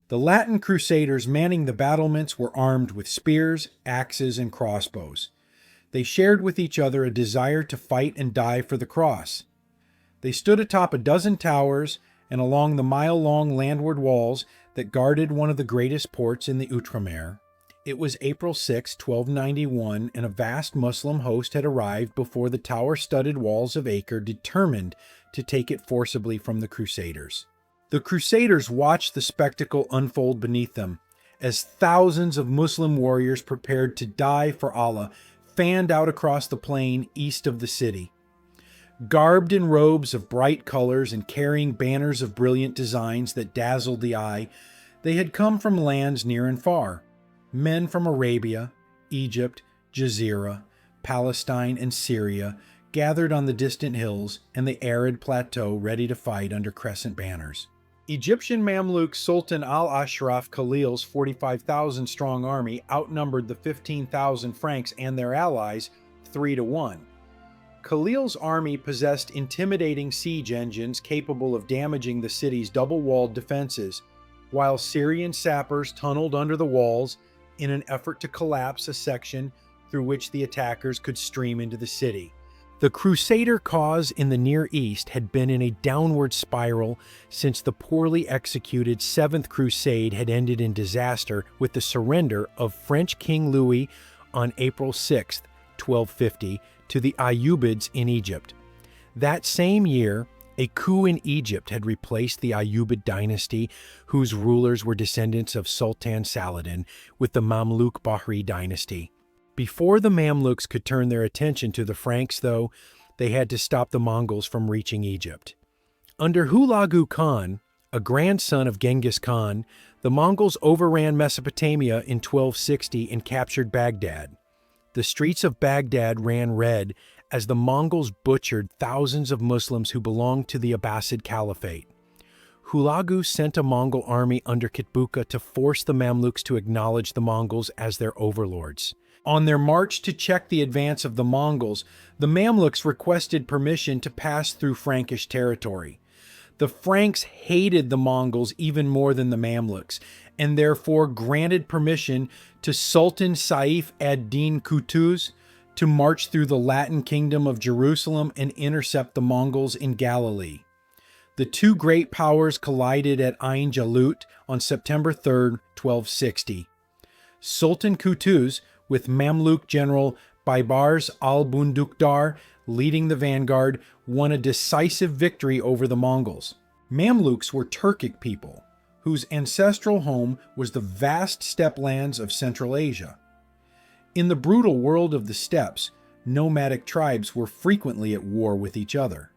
The Latin Crusaders manning the battlements were armed with spears, axes, and crossbows. They shared with each other a desire to fight and die for the cross. They stood atop a dozen towers and along the mile-long landward walls that guarded one of the greatest ports in the Outremer. It was April 6, 1291, and a vast Muslim host had arrived before the tower-studded walls of Acre, determined to take it forcibly from the Crusaders. The Crusaders watched the spectacle unfold beneath them, as thousands of Muslim warriors prepared to die for Allah fanned out across the plain east of the city. Garbed in robes of bright colors and carrying banners of brilliant designs that dazzled the eye, they had come from lands near and far. Men from Arabia, Egypt, Jazeera, Palestine, and Syria gathered on the distant hills and the arid plateau ready to fight under crescent banners. Egyptian Mamluk Sultan Al-Ashraf Khalil's 45,000-strong army outnumbered the 15,000 Franks and their allies 3-1. Khalil's army possessed intimidating siege engines capable of damaging the city's double-walled defenses, while Syrian sappers tunneled under the walls in an effort to collapse a section through which the attackers could stream into the city. The Crusader cause in the Near East had been in a downward spiral since the poorly executed Seventh Crusade had ended in disaster with the surrender of French King Louis on April 6, 1250, to the Ayyubids in Egypt. That same year, a coup in Egypt had replaced the Ayyubid dynasty, whose rulers were descendants of Sultan Saladin, with the Mamluk Bahri dynasty. Before the Mamluks could turn their attention to the Franks, though, they had to stop the Mongols from reaching Egypt. Under Hulagu Khan, a grandson of Genghis Khan, the Mongols overran Mesopotamia in 1260 and captured Baghdad. The streets of Baghdad ran red as the Mongols butchered thousands of Muslims who belonged to the Abbasid Caliphate. Hulagu sent a Mongol army under Kitbuka to force the Mamluks to acknowledge the Mongols as their overlords. On their march to check the advance of the Mongols, the Mamluks requested permission to pass through Frankish territory. The Franks hated the Mongols even more than the Mamluks, and therefore granted permission to Sultan Saif ad-Din Qutuz to march through the Latin kingdom of Jerusalem and intercept the Mongols in Galilee. The two great powers collided at Ain Jalut on September 3, 1260. Sultan Qutuz, with Mamluk general Baybars al-Bundukdar leading the vanguard, won a decisive victory over the Mongols. Mamluks were Turkic people, whose ancestral home was the vast steppe lands of Central Asia. In the brutal world of the steppes, nomadic tribes were frequently at war with each other.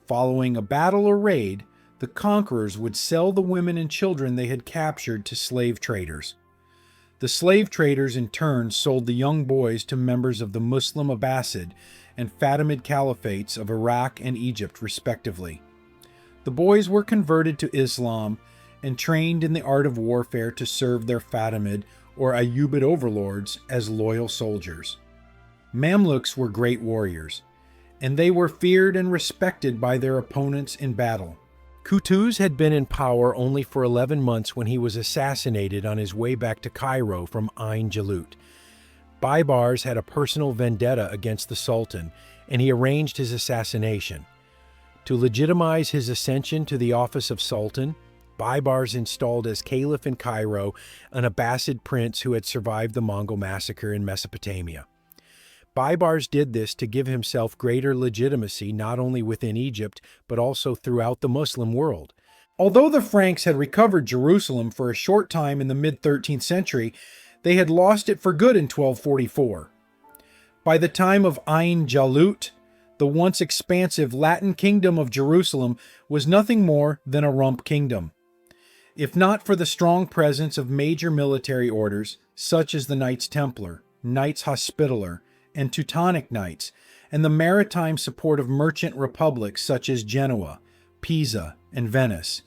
Following a battle or raid, the conquerors would sell the women and children they had captured to slave traders. The slave traders in turn sold the young boys to members of the Muslim Abbasid and Fatimid caliphates of Iraq and Egypt, respectively. The boys were converted to Islam and trained in the art of warfare to serve their Fatimid or Ayyubid overlords as loyal soldiers. Mamluks were great warriors, and they were feared and respected by their opponents in battle. Qutuz had been in power only for 11 months when he was assassinated on his way back to Cairo from Ain Jalut. Baybars had a personal vendetta against the Sultan, and he arranged his assassination. To legitimize his ascension to the office of Sultan, Baybars installed as Caliph in Cairo an Abbasid prince who had survived the Mongol massacre in Mesopotamia. Baybars did this to give himself greater legitimacy not only within Egypt, but also throughout the Muslim world. Although the Franks had recovered Jerusalem for a short time in the mid-13th century, they had lost it for good in 1244. By the time of Ain Jalut, the once expansive Latin kingdom of Jerusalem was nothing more than a rump kingdom. If not for the strong presence of major military orders, such as the Knights Templar, Knights Hospitaller, and Teutonic Knights, and the maritime support of merchant republics such as Genoa, Pisa, and Venice,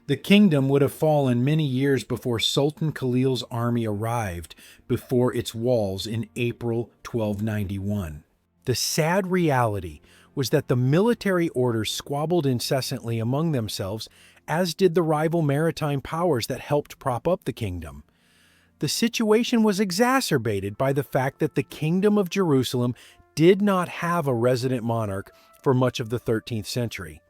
the kingdom would have fallen many years before Sultan Khalil's army arrived before its walls in April 1291. The sad reality was that the military orders squabbled incessantly among themselves as did the rival maritime powers that helped prop up the kingdom. The situation was exacerbated by the fact that the Kingdom of Jerusalem did not have a resident monarch for much of the 13th century.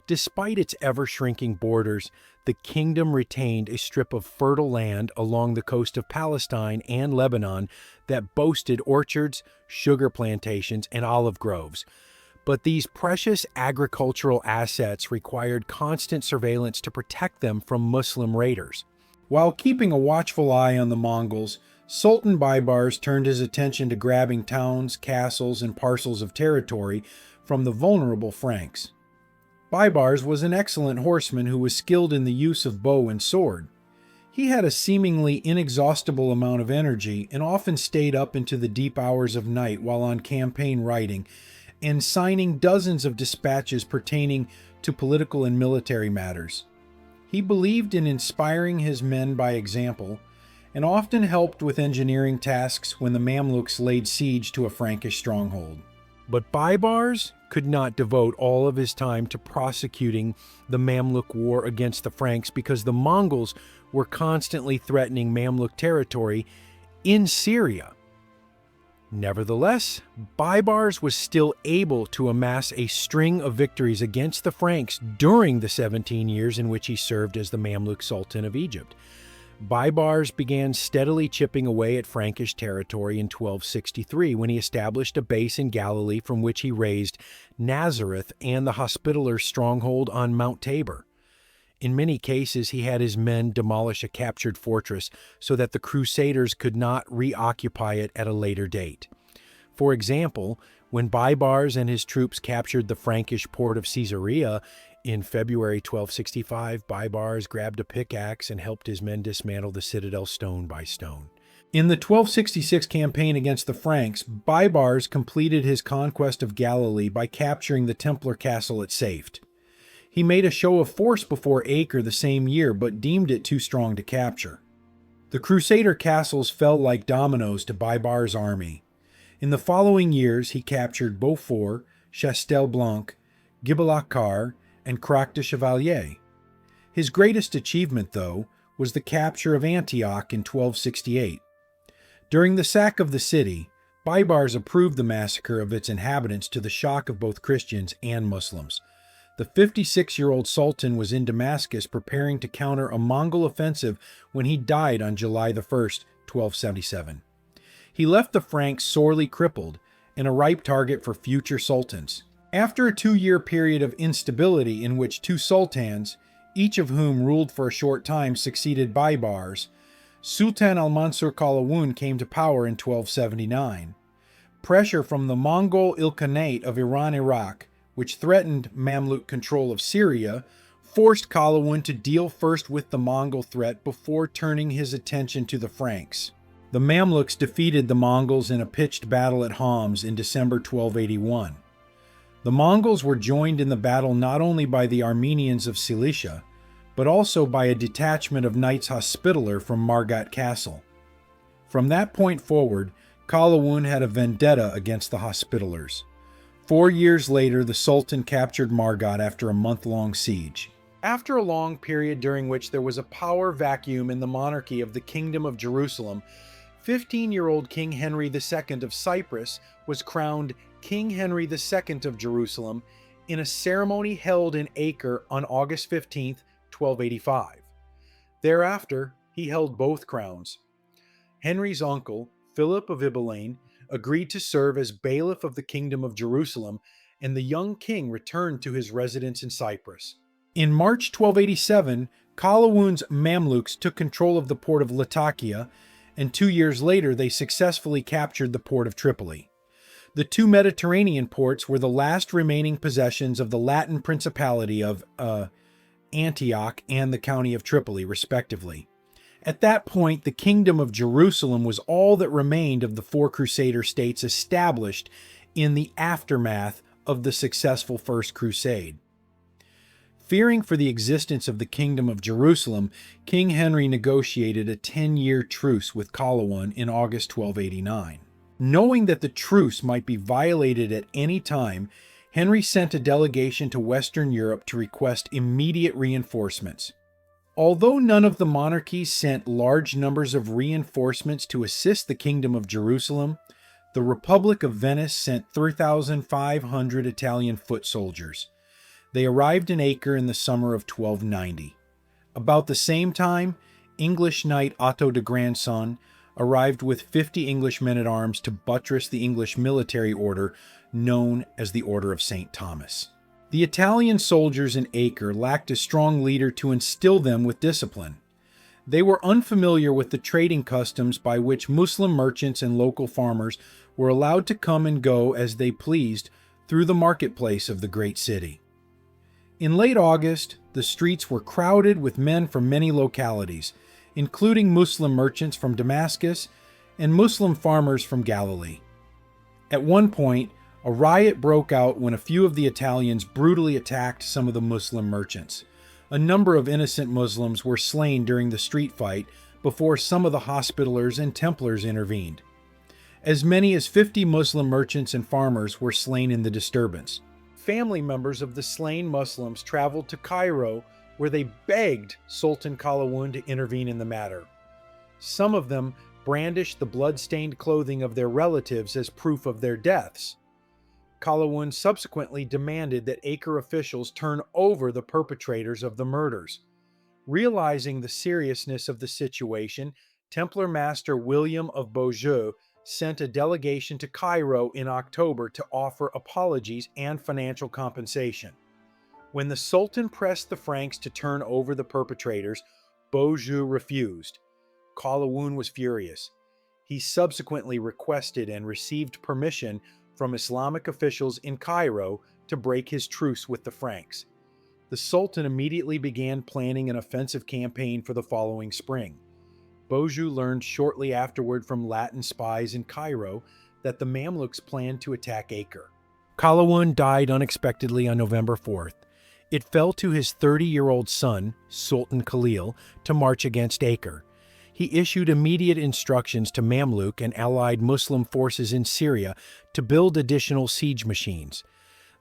Despite its ever-shrinking borders, the kingdom retained a strip of fertile land along the coast of Palestine and Lebanon that boasted orchards, sugar plantations, and olive groves. But these precious agricultural assets required constant surveillance to protect them from Muslim raiders. While keeping a watchful eye on the Mongols, Sultan Baibars turned his attention to grabbing towns, castles, and parcels of territory from the vulnerable Franks. Baibars was an excellent horseman who was skilled in the use of bow and sword. He had a seemingly inexhaustible amount of energy and often stayed up into the deep hours of night while on campaign writing and signing dozens of dispatches pertaining to political and military matters. He believed in inspiring his men by example and often helped with engineering tasks when the Mamluks laid siege to a Frankish stronghold. But Baibars could not devote all of his time to prosecuting the Mamluk war against the Franks because the Mongols were constantly threatening Mamluk territory in Syria. Nevertheless, Baibars was still able to amass a string of victories against the Franks during the 17 years in which he served as the Mamluk Sultan of Egypt. Baibars began steadily chipping away at Frankish territory in 1263 when he established a base in Galilee from which he raised Nazareth and the Hospitaller stronghold on Mount Tabor. In many cases, he had his men demolish a captured fortress so that the Crusaders could not reoccupy it at a later date. For example, when Baibars and his troops captured the Frankish port of Caesarea in February 1265, Baibars grabbed a pickaxe and helped his men dismantle the citadel stone by stone. In the 1266 campaign against the Franks, Baibars completed his conquest of Galilee by capturing the Templar castle at Safed. He made a show of force before Acre the same year, but deemed it too strong to capture. The Crusader castles fell like dominoes to Baibars' army. In the following years, he captured Beaufort, Chastelblanc, Gibraltar, and Croix de Chevalier. His greatest achievement, though, was the capture of Antioch in 1268. During the sack of the city, Baibars approved the massacre of its inhabitants to the shock of both Christians and Muslims. The 56-year-old Sultan was in Damascus preparing to counter a Mongol offensive when he died on July 1, 1277. He left the Franks sorely crippled and a ripe target for future sultans. After a 2-year period of instability in which 2 sultans, each of whom ruled for a short time, succeeded Baibars, Sultan al-Mansur Qalawun came to power in 1279. Pressure from the Mongol Ilkhanate of Iran-Iraq, which threatened Mamluk control of Syria, forced Qalawun to deal first with the Mongol threat before turning his attention to the Franks. The Mamluks defeated the Mongols in a pitched battle at Homs in December 1281. The Mongols were joined in the battle not only by the Armenians of Cilicia, but also by a detachment of Knights Hospitaller from Margat Castle. From that point forward, Qalawun had a vendetta against the Hospitallers. 4 years later, the Sultan captured Margat after a month-long siege. After a long period during which there was a power vacuum in the monarchy of the Kingdom of Jerusalem, 15-year-old King Henry II of Cyprus was crowned King Henry II of Jerusalem in a ceremony held in Acre on August 15, 1285. Thereafter, he held both crowns. Henry's uncle, Philip of Ibelane, agreed to serve as bailiff of the Kingdom of Jerusalem, and the young king returned to his residence in Cyprus. In March 1287, Qalawun's Mamluks took control of the port of Latakia, and 2 years later they successfully captured the port of Tripoli. The 2 Mediterranean ports were the last remaining possessions of the Latin Principality of Antioch and the county of Tripoli, respectively. At that point, the Kingdom of Jerusalem was all that remained of the 4 Crusader states established in the aftermath of the successful First Crusade. Fearing for the existence of the Kingdom of Jerusalem, King Henry negotiated a 10-year truce with Qalawun in August 1289. Knowing that the truce might be violated at any time, Henry sent a delegation to Western Europe to request immediate reinforcements. Although none of the monarchies sent large numbers of reinforcements to assist the Kingdom of Jerusalem, the Republic of Venice sent 3,500 Italian foot soldiers. They arrived in Acre in the summer of 1290. About the same time, English knight Otto de Grandson arrived with 50 English men-at-arms to buttress the English military order known as the Order of St. Thomas. The Italian soldiers in Acre lacked a strong leader to instill them with discipline. They were unfamiliar with the trading customs by which Muslim merchants and local farmers were allowed to come and go as they pleased through the marketplace of the great city. In late August, the streets were crowded with men from many localities, including Muslim merchants from Damascus and Muslim farmers from Galilee. At one point, a riot broke out when a few of the Italians brutally attacked some of the Muslim merchants. A number of innocent Muslims were slain during the street fight before some of the Hospitallers and Templars intervened. As many as 50 Muslim merchants and farmers were slain in the disturbance. Family members of the slain Muslims traveled to Cairo, where they begged Sultan Qalawun to intervene in the matter. Some of them brandished the blood-stained clothing of their relatives as proof of their deaths. Qalawun subsequently demanded that Acre officials turn over the perpetrators of the murders. Realizing the seriousness of the situation, Templar Master William of Beaujeu sent a delegation to Cairo in October to offer apologies and financial compensation. When the Sultan pressed the Franks to turn over the perpetrators, Beaujeu refused. Qalawun was furious. He subsequently requested and received permission from Islamic officials in Cairo to break his truce with the Franks. The Sultan immediately began planning an offensive campaign for the following spring. Beaujeu learned shortly afterward from Latin spies in Cairo that the Mamluks planned to attack Acre. Qalawun died unexpectedly on November 4th. It fell to his 30-year-old son, Sultan Khalil, to march against Acre. He issued immediate instructions to Mamluk and allied Muslim forces in Syria to build additional siege machines.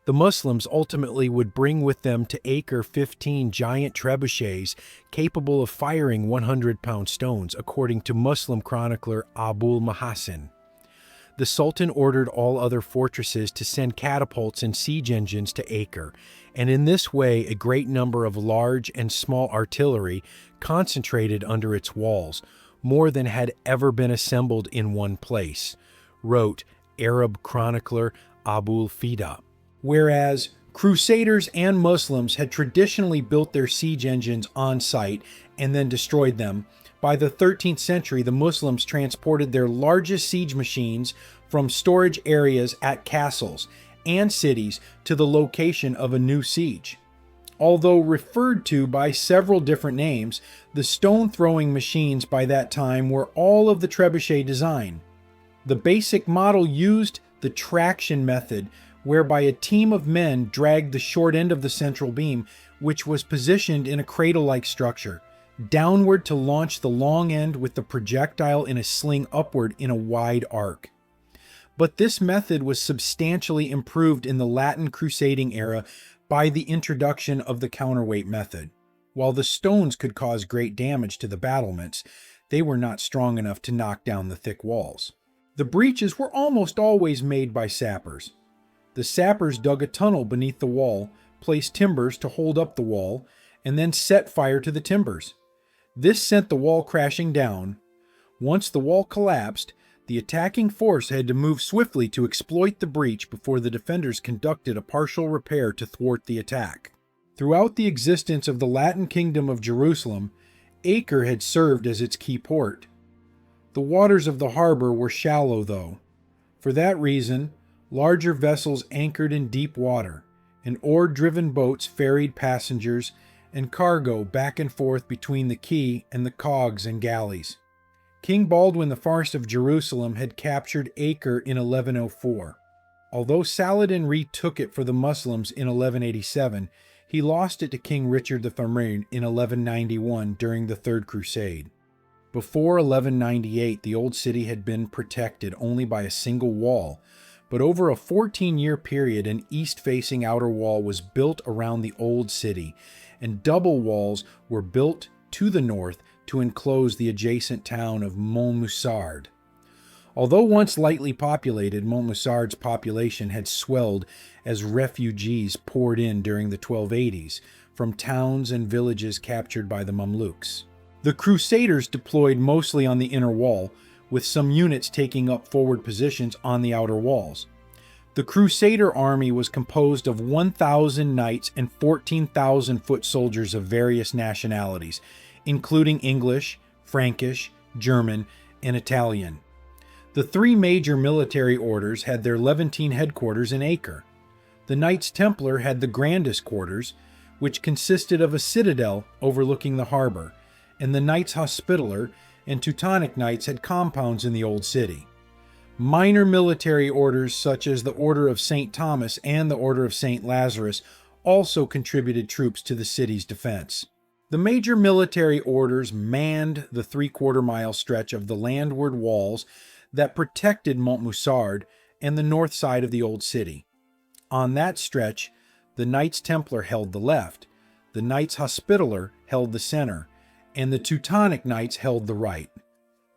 The Muslims ultimately would bring with them to Acre 15 giant trebuchets capable of firing 100-pound stones, according to Muslim chronicler Abul Mahasin. The Sultan ordered all other fortresses to send catapults and siege engines to Acre, and in this way a great number of large and small artillery concentrated under its walls, more than had ever been assembled in one place, wrote Arab chronicler Abul Fida. Whereas Crusaders and Muslims had traditionally built their siege engines on site and then destroyed them, by the 13th century the Muslims transported their largest siege machines from storage areas at castles and cities to the location of a new siege. Although referred to by several different names, the stone-throwing machines by that time were all of the trebuchet design. The basic model used the traction method, whereby a team of men dragged the short end of the central beam, which was positioned in a cradle-like structure, downward to launch the long end with the projectile in a sling upward in a wide arc. But this method was substantially improved in the Latin crusading era by the introduction of the counterweight method. While the stones could cause great damage to the battlements, they were not strong enough to knock down the thick walls. The breaches were almost always made by sappers. The sappers dug a tunnel beneath the wall, placed timbers to hold up the wall, and then set fire to the timbers. This sent the wall crashing down. Once the wall collapsed, the attacking force had to move swiftly to exploit the breach before the defenders conducted a partial repair to thwart the attack. Throughout the existence of the Latin Kingdom of Jerusalem, Acre had served as its key port. The waters of the harbor were shallow, though. For that reason, larger vessels anchored in deep water, and oar-driven boats ferried passengers and cargo back and forth between the quay and the cogs and galleys. King Baldwin I of Jerusalem had captured Acre in 1104. Although Saladin retook it for the Muslims in 1187, he lost it to King Richard the Famine in 1191 during the Third Crusade. Before 1198, the old city had been protected only by a single wall, but over a 14-year period, an east-facing outer wall was built around the old city, and double walls were built to the north to enclose the adjacent town of Montmoussard. Although once lightly populated, Montmoussard's population had swelled as refugees poured in during the 1280s from towns and villages captured by the Mamluks. The Crusaders deployed mostly on the inner wall, with some units taking up forward positions on the outer walls. The Crusader army was composed of 1,000 knights and 14,000 foot soldiers of various nationalities, including English, Frankish, German, and Italian. The three major military orders had their Levantine headquarters in Acre. The Knights Templar had the grandest quarters, which consisted of a citadel overlooking the harbor, and the Knights Hospitaller and Teutonic Knights had compounds in the old city. Minor military orders such as the Order of St. Thomas and the Order of St. Lazarus also contributed troops to the city's defense. The major military orders manned the three-quarter-mile stretch of the landward walls that protected Montmoussard and the north side of the old city. On that stretch, the Knights Templar held the left, the Knights Hospitaller held the center, and the Teutonic Knights held the right.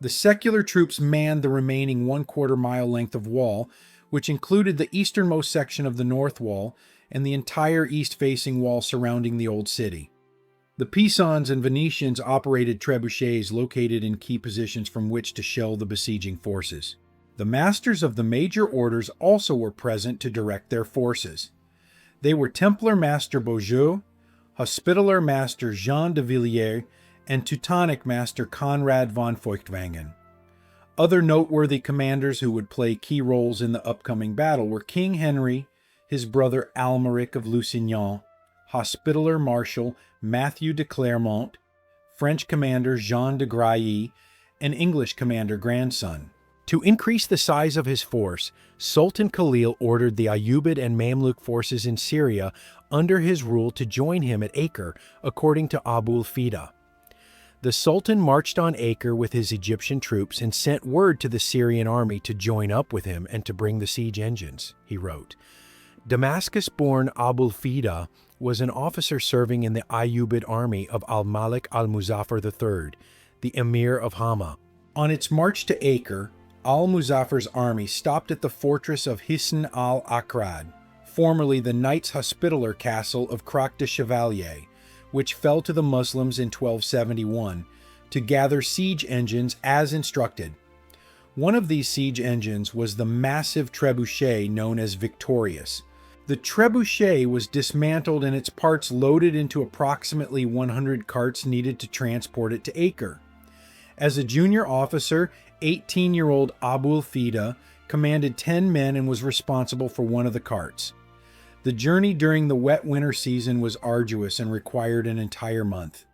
The secular troops manned the remaining one-quarter-mile length of wall, which included the easternmost section of the north wall and the entire east-facing wall surrounding the old city. The Pisans and Venetians operated trebuchets located in key positions from which to shell the besieging forces. The masters of the major orders also were present to direct their forces. They were Templar Master Beaujeu, Hospitaller Master Jean de Villiers, and Teutonic Master Conrad von Feuchtwangen. Other noteworthy commanders who would play key roles in the upcoming battle were King Henry, his brother Almeric of Lusignan, Hospitaller Marshal Matthew de Clermont, French commander Jean de Grailly, and English commander Grandson. To increase the size of his force, Sultan Khalil ordered the Ayyubid and Mamluk forces in Syria under his rule to join him at Acre, according to Abul Fida. The Sultan marched on Acre with his Egyptian troops and sent word to the Syrian army to join up with him and to bring the siege engines, he wrote. Damascus-born Abul Fida was an officer serving in the Ayyubid army of al-Malik al-Muzaffar III, the emir of Hama. On its march to Acre, al-Muzaffar's army stopped at the fortress of Hisn al-Akrad, formerly the Knights Hospitaller castle of Croc de Chevalier, which fell to the Muslims in 1271, to gather siege engines as instructed. One of these siege engines was the massive trebuchet known as Victorious. The trebuchet was dismantled and its parts loaded into approximately 100 carts needed to transport it to Acre. As a junior officer, 18-year-old Abul Fida commanded 10 men and was responsible for one of the carts. The journey during the wet winter season was arduous and required an entire month.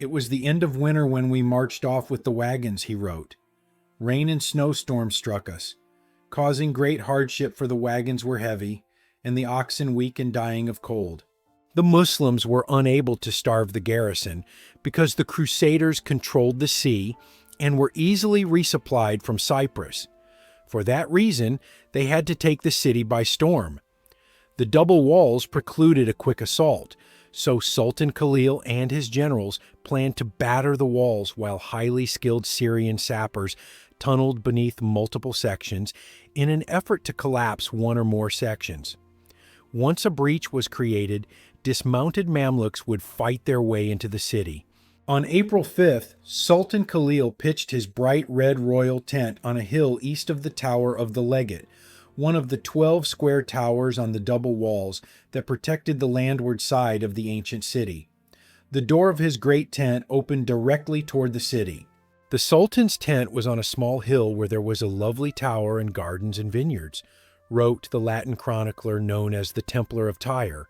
It was the end of winter when we marched off with the wagons, he wrote. Rain and snowstorms struck us, causing great hardship, for the wagons were heavy and the oxen weak and dying of cold. The Muslims were unable to starve the garrison because the Crusaders controlled the sea and were easily resupplied from Cyprus. For that reason, they had to take the city by storm. The double walls precluded a quick assault, so Sultan Khalil and his generals planned to batter the walls while highly skilled Syrian sappers tunneled beneath multiple sections in an effort to collapse one or more sections. Once a breach was created, dismounted Mamluks would fight their way into the city. On April 5th, Sultan Khalil pitched his bright red royal tent on a hill east of the Tower of the Legate, one of the 12 square towers on the double walls that protected the landward side of the ancient city. The door of his great tent opened directly toward the city. The Sultan's tent was on a small hill where there was a lovely tower and gardens and vineyards, wrote the Latin chronicler known as the Templar of Tyre.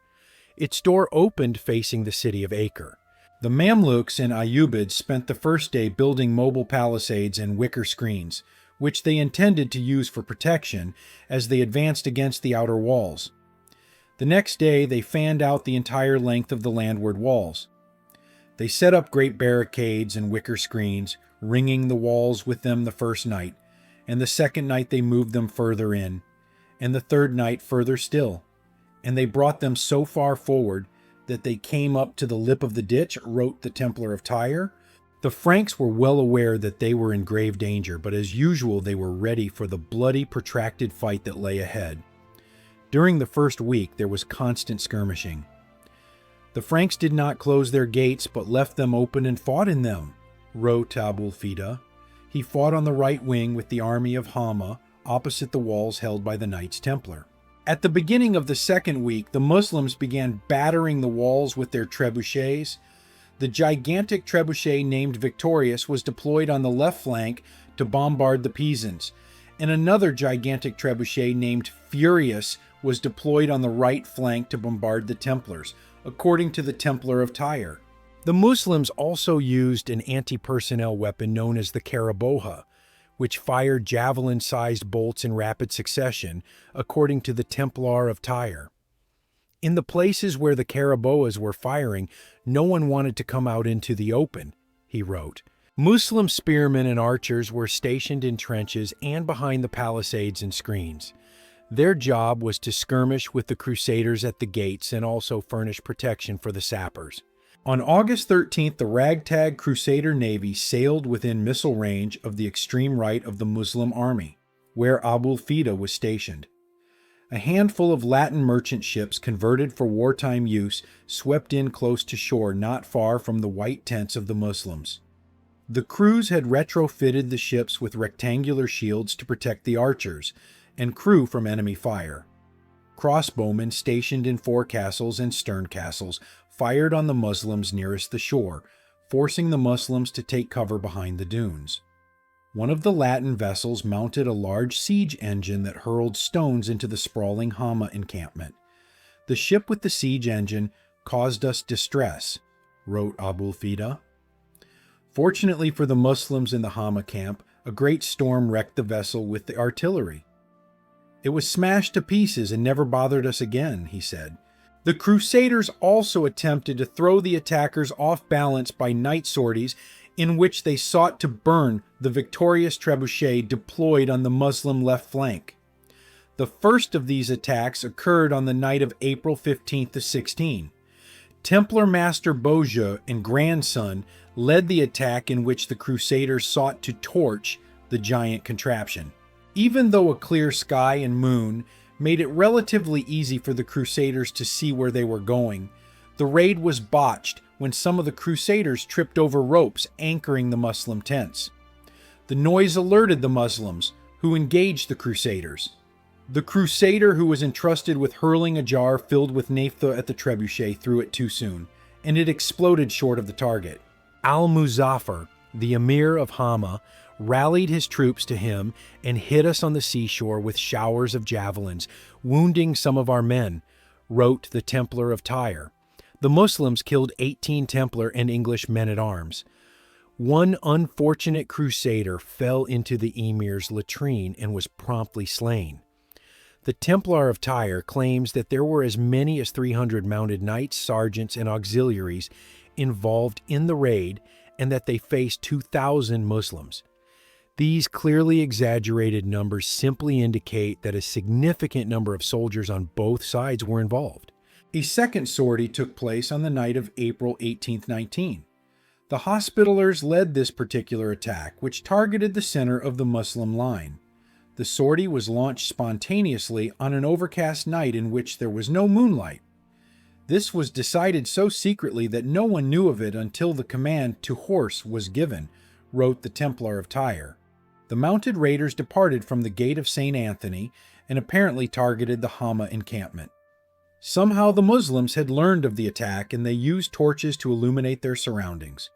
Its door opened facing the city of Acre. The Mamluks and Ayyubids spent the first day building mobile palisades and wicker screens, which they intended to use for protection as they advanced against the outer walls. The next day, they fanned out the entire length of the landward walls. They set up great barricades and wicker screens, ringing the walls with them the first night, and the second night they moved them further in, and the third night further still. And they brought them so far forward that they came up to the lip of the ditch, wrote the Templar of Tyre. The Franks were well aware that they were in grave danger, but as usual they were ready for the bloody, protracted fight that lay ahead. During the first week there was constant skirmishing. The Franks did not close their gates, but left them open and fought in them, wrote Abul Fida. He fought on the right wing with the army of Hama, opposite the walls held by the Knights Templar. At the beginning of the second week, the Muslims began battering the walls with their trebuchets. The gigantic trebuchet named Victorious was deployed on the left flank to bombard the Pisans, and another gigantic trebuchet named Furious was deployed on the right flank to bombard the Templars, according to the Templar of Tyre. The Muslims also used an anti-personnel weapon known as the Karaboha, which fired javelin-sized bolts in rapid succession, according to the Templar of Tyre. In the places where the Karaboas were firing, no one wanted to come out into the open, he wrote. Muslim spearmen and archers were stationed in trenches and behind the palisades and screens. Their job was to skirmish with the Crusaders at the gates and also furnish protection for the sappers. On August 13th, the ragtag Crusader navy sailed within missile range of the extreme right of the Muslim army, where Abul Fida was stationed. A handful of Latin merchant ships converted for wartime use swept in close to shore not far from the white tents of the Muslims. The crews had retrofitted the ships with rectangular shields to protect the archers and crew from enemy fire. Crossbowmen stationed in forecastles and stern castles fired on the Muslims nearest the shore, forcing the Muslims to take cover behind the dunes. One of the Latin vessels mounted a large siege engine that hurled stones into the sprawling Hama encampment. The ship with the siege engine caused us distress, wrote Abul Fida. Fortunately for the Muslims in the Hama camp, a great storm wrecked the vessel with the artillery. It was smashed to pieces and never bothered us again, he said. The Crusaders also attempted to throw the attackers off balance by night sorties in which they sought to burn the victorious trebuchet deployed on the Muslim left flank. The first of these attacks occurred on the night of April 15th to 16. Templar Master Beaujeu and grandson led the attack in which the Crusaders sought to torch the giant contraption. Even though a clear sky and moon made it relatively easy for the Crusaders to see where they were going, the raid was botched when some of the Crusaders tripped over ropes anchoring the Muslim tents. The noise alerted the Muslims, who engaged the Crusaders. The Crusader who was entrusted with hurling a jar filled with naphtha at the trebuchet threw it too soon, and it exploded short of the target. Al-Muzaffar, the emir of Hama, rallied his troops to him and hit us on the seashore with showers of javelins, wounding some of our men, wrote the Templar of Tyre. The Muslims killed 18 Templar and English men-at-arms. One unfortunate Crusader fell into the emir's latrine and was promptly slain. The Templar of Tyre claims that there were as many as 300 mounted knights, sergeants, and auxiliaries involved in the raid, and that they faced 2,000 Muslims. These clearly exaggerated numbers simply indicate that a significant number of soldiers on both sides were involved. A second sortie took place on the night of April 1819. The Hospitallers led this particular attack, which targeted the center of the Muslim line. The sortie was launched spontaneously on an overcast night in which there was no moonlight. This was decided so secretly that no one knew of it until the command to horse was given, wrote the Templar of Tyre. The mounted raiders departed from the gate of St. Anthony and apparently targeted the Hama encampment. Somehow the Muslims had learned of the attack and they used torches to illuminate their surroundings.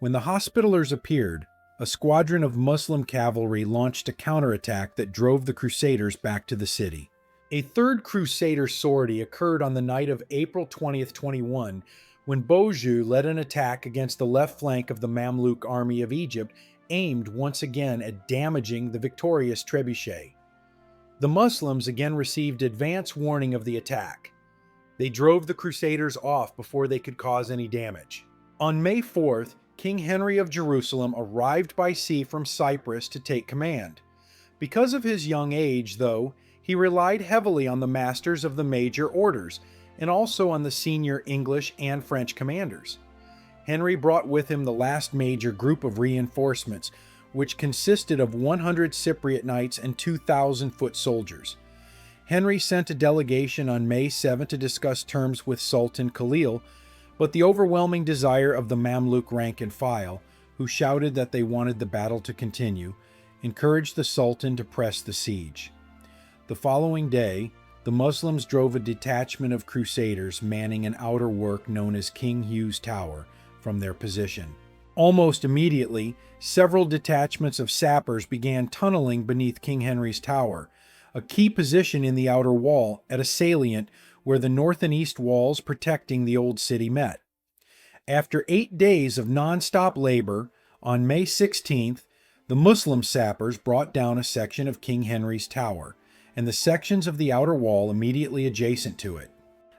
When the Hospitallers appeared, a squadron of Muslim cavalry launched a counterattack that drove the Crusaders back to the city. A third Crusader sortie occurred on the night of April 20th, 21, when Beaujeu led an attack against the left flank of the Mamluk army of Egypt, aimed once again at damaging the victorious trebuchet. The Muslims again received advance warning of the attack. They drove the Crusaders off before they could cause any damage. On May 4th, King Henry of Jerusalem arrived by sea from Cyprus to take command. Because of his young age, though, He relied heavily on the masters of the major orders and also on the senior English and French commanders. Henry brought with him the last major group of reinforcements, which consisted of 100 Cypriot knights and 2,000 foot soldiers. Henry sent a delegation on May 7 to discuss terms with Sultan Khalil, but the overwhelming desire of the Mamluk rank and file, who shouted that they wanted the battle to continue, encouraged the Sultan to press the siege. The following day, the Muslims drove a detachment of Crusaders manning an outer work known as King Hugh's Tower from their position. Almost immediately, several detachments of sappers began tunneling beneath King Henry's Tower, a key position in the outer wall at a salient where the north and east walls protecting the old city met. After 8 days of non-stop labor, on May 16th, the Muslim sappers brought down a section of King Henry's Tower, and the sections of the outer wall immediately adjacent to it.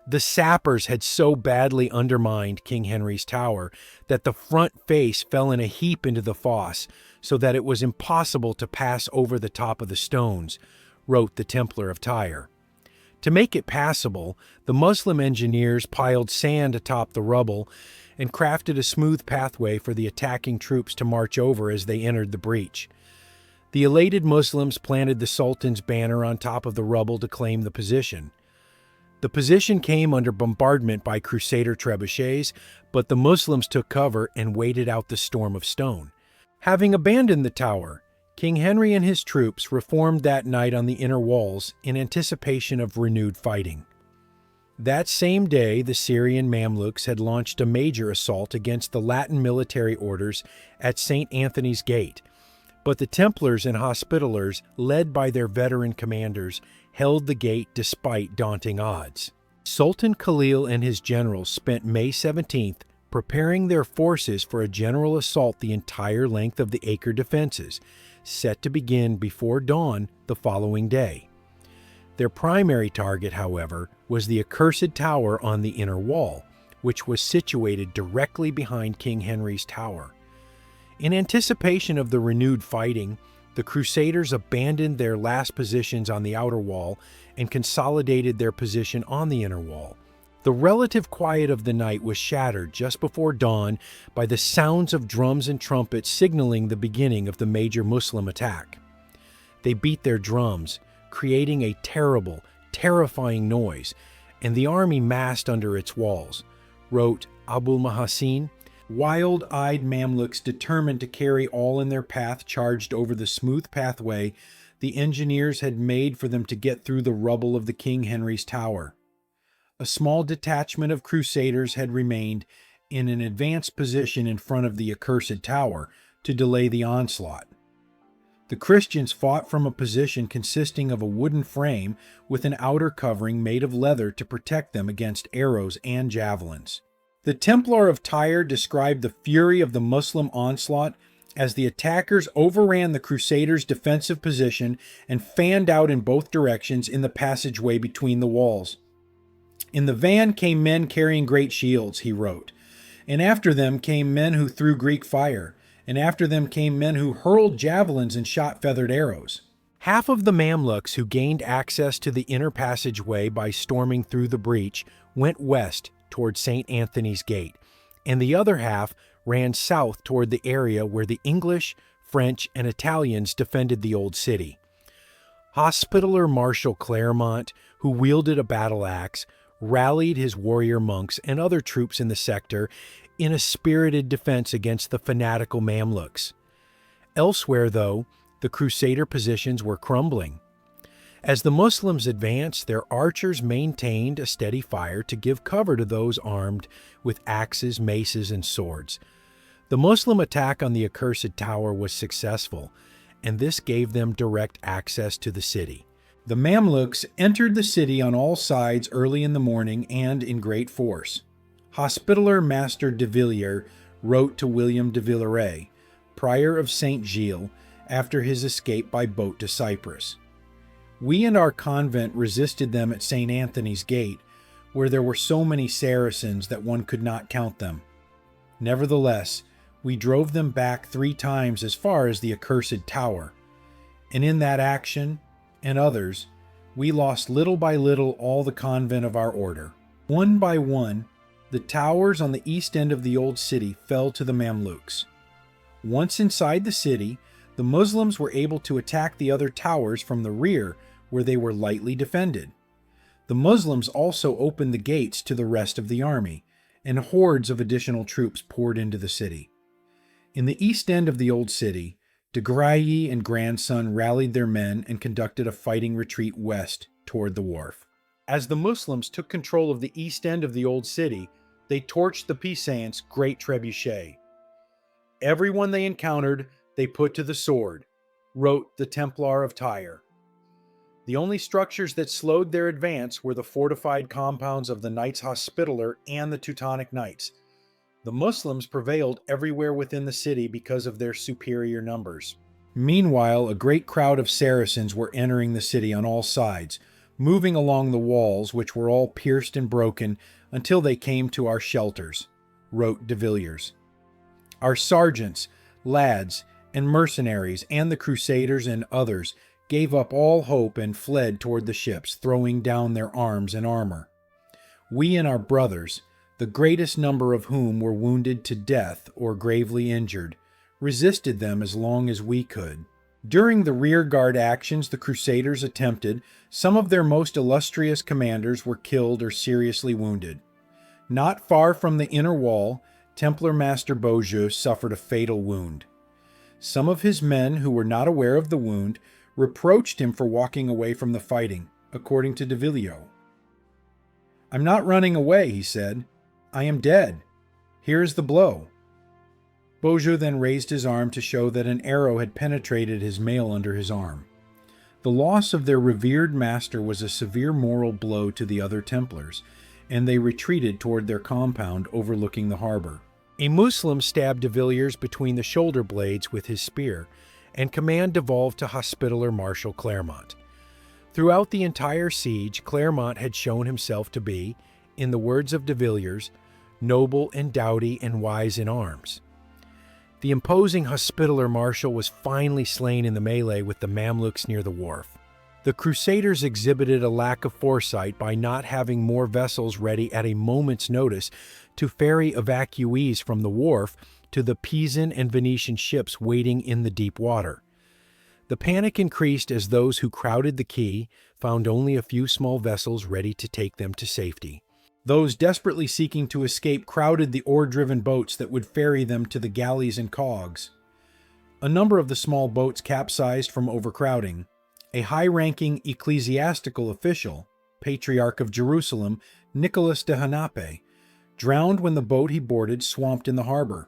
The sappers had so badly undermined King Henry's Tower that the front face fell in a heap into the fosse, so that it was impossible to pass over the top of the stones, wrote the Templar of Tyre. To make it passable, the Muslim engineers piled sand atop the rubble and crafted a smooth pathway for the attacking troops to march over as they entered the breach. The elated Muslims planted the Sultan's banner on top of the rubble to claim the position. The position came under bombardment by Crusader trebuchets, but the Muslims took cover and waited out the storm of stone. Having abandoned the tower, King Henry and his troops reformed that night on the inner walls in anticipation of renewed fighting. That same day, the Syrian Mamluks had launched a major assault against the Latin military orders at St. Anthony's Gate, but the Templars and Hospitallers, led by their veteran commanders, held the gate despite daunting odds. Sultan Khalil and his generals spent May 17th preparing their forces for a general assault the entire length of the Acre defenses, set to begin before dawn the following day. Their primary target, however, was the accursed tower on the inner wall, which was situated directly behind King Henry's Tower. In anticipation of the renewed fighting, the Crusaders abandoned their last positions on the outer wall and consolidated their position on the inner wall. The relative quiet of the night was shattered just before dawn by the sounds of drums and trumpets signaling the beginning of the major Muslim attack. They beat their drums, creating a terrible, terrifying noise, and the army massed under its walls, wrote Abul Mahassin. Wild-eyed Mamluks determined to carry all in their path charged over the smooth pathway the engineers had made for them to get through the rubble of the King Henry's Tower. A small detachment of Crusaders had remained in an advanced position in front of the accursed tower to delay the onslaught. The Christians fought from a position consisting of a wooden frame with an outer covering made of leather to protect them against arrows and javelins. The Templar of Tyre described the fury of the Muslim onslaught as the attackers overran the Crusaders' defensive position and fanned out in both directions in the passageway between the walls. In the van came men carrying great shields, he wrote, and after them came men who threw Greek fire, and after them came men who hurled javelins and shot feathered arrows. Half of the Mamluks who gained access to the inner passageway by storming through the breach went west toward St. Anthony's Gate, and the other half ran south toward the area where the English, French, and Italians defended the old city. Hospitaller Marshal Claremont, who wielded a battle axe, rallied his warrior monks and other troops in the sector in a spirited defense against the fanatical Mamluks. Elsewhere, though, the Crusader positions were crumbling. As the Muslims advanced, their archers maintained a steady fire to give cover to those armed with axes, maces, and swords. The Muslim attack on the accursed tower was successful, and this gave them direct access to the city. The Mamluks entered the city on all sides early in the morning and in great force. Hospitaller Master de Villiers wrote to William de Villeray, Prior of St. Gilles, after his escape by boat to Cyprus. We and our convent resisted them at St. Anthony's Gate, where there were so many Saracens that one could not count them. Nevertheless, we drove them back 3 times as far as the accursed tower, and in that action, and others, We lost little by little all the convent of our order. One by one, the towers on the east end of the old city fell to the Mamluks. Once inside the city, the Muslims were able to attack the other towers from the rear, where they were lightly defended. The Muslims also opened the gates to the rest of the army, and hordes of additional troops poured into the city. In the east end of the old city, de Grailly and grandson rallied their men and conducted a fighting retreat west toward the wharf. As the Muslims took control of the east end of the old city, they torched the Pisans' great trebuchet. Everyone they encountered, they put to the sword, wrote the Templar of Tyre. The only structures that slowed their advance were the fortified compounds of the Knights Hospitaller and the Teutonic Knights. The Muslims prevailed everywhere within the city because of their superior numbers. Meanwhile, a great crowd of Saracens were entering the city on all sides, moving along the walls, which were all pierced and broken, until they came to our shelters, wrote de Villiers. Our sergeants, lads, and mercenaries, and the Crusaders and others gave up all hope and fled toward the ships, throwing down their arms and armor. We and our brothers, the greatest number of whom were wounded to death or gravely injured, resisted them as long as we could. During the rearguard actions the Crusaders attempted, some of their most illustrious commanders were killed or seriously wounded. Not far from the inner wall, Templar Master Beaujeu suffered a fatal wound. Some of his men, who were not aware of the wound, reproached him for walking away from the fighting, according to de Villiers. "I'm not running away," he said. "I am dead. Here is the blow." Beaujeu then raised his arm to show that an arrow had penetrated his mail under his arm. The loss of their revered master was a severe moral blow to the other Templars, and they retreated toward their compound overlooking the harbor. A Muslim stabbed de Villiers between the shoulder blades with his spear, and command devolved to Hospitaller Marshal Clermont. Throughout the entire siege, Clermont had shown himself to be, in the words of de Villiers, noble and doughty and wise in arms. The imposing Hospitaller Marshal was finally slain in the melee with the Mamluks near the wharf. The Crusaders exhibited a lack of foresight by not having more vessels ready at a moment's notice to ferry evacuees from the wharf to the Pisan and Venetian ships waiting in the deep water. The panic increased as those who crowded the quay found only a few small vessels ready to take them to safety. Those desperately seeking to escape crowded the oar-driven boats that would ferry them to the galleys and cogs. A number of the small boats capsized from overcrowding. A high-ranking ecclesiastical official, Patriarch of Jerusalem, Nicholas de Hanape, drowned when the boat he boarded swamped in the harbor.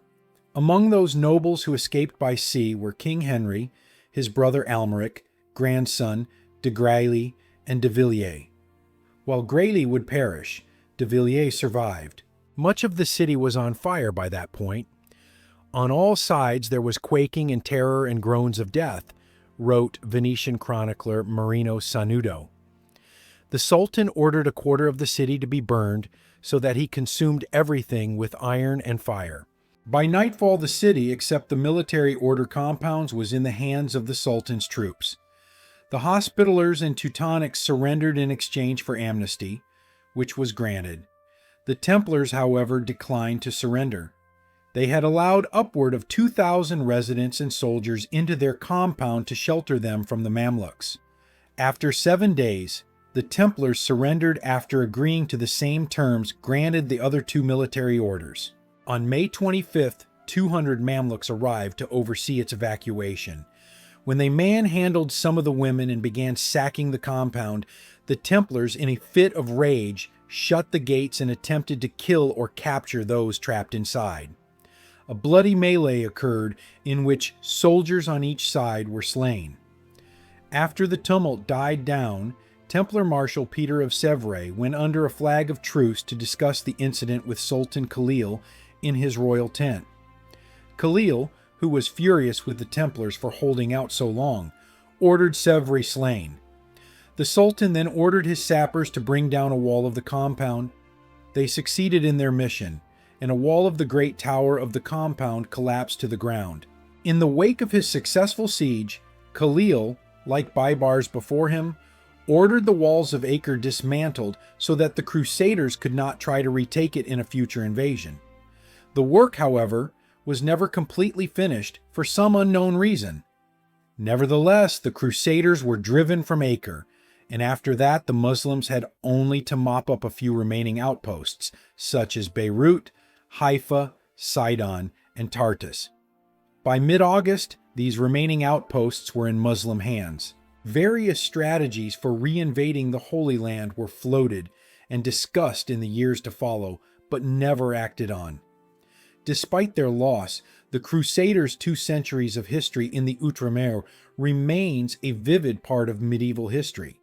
Among those nobles who escaped by sea were King Henry, his brother Almeric, grandson, de Grailly, and de Villiers. While Grailly would perish, de Villiers survived. Much of the city was on fire by that point. On all sides there was quaking and terror and groans of death, wrote Venetian chronicler Marino Sanudo. The Sultan ordered a quarter of the city to be burned so that he consumed everything with iron and fire. By nightfall, the city, except the military order compounds, was in the hands of the Sultan's troops. The Hospitallers and Teutonics surrendered in exchange for amnesty, which was granted. The Templars, however, declined to surrender. They had allowed upward of 2,000 residents and soldiers into their compound to shelter them from the Mamluks. After 7 days, the Templars surrendered after agreeing to the same terms granted the other two military orders. On May 25th, 200 Mamluks arrived to oversee its evacuation. When they manhandled some of the women and began sacking the compound, the Templars, in a fit of rage, shut the gates and attempted to kill or capture those trapped inside. A bloody melee occurred in which soldiers on each side were slain. After the tumult died down, Templar Marshal Peter of Sèvres went under a flag of truce to discuss the incident with Sultan Khalil in his royal tent. Khalil, who was furious with the Templars for holding out so long, ordered Sèvres slain. The Sultan then ordered his sappers to bring down a wall of the compound. They succeeded in their mission, and a wall of the great tower of the compound collapsed to the ground. In the wake of his successful siege, Khalil, like Baibars before him, ordered the walls of Acre dismantled so that the Crusaders could not try to retake it in a future invasion. The work, however, was never completely finished for some unknown reason. Nevertheless, the Crusaders were driven from Acre, and after that the Muslims had only to mop up a few remaining outposts, such as Beirut, Haifa, Sidon, and Tartus. By mid-August, these remaining outposts were in Muslim hands. Various strategies for reinvading the Holy Land were floated and discussed in the years to follow, but never acted on. Despite their loss, the Crusaders' 2 centuries of history in the Outremer remains a vivid part of medieval history.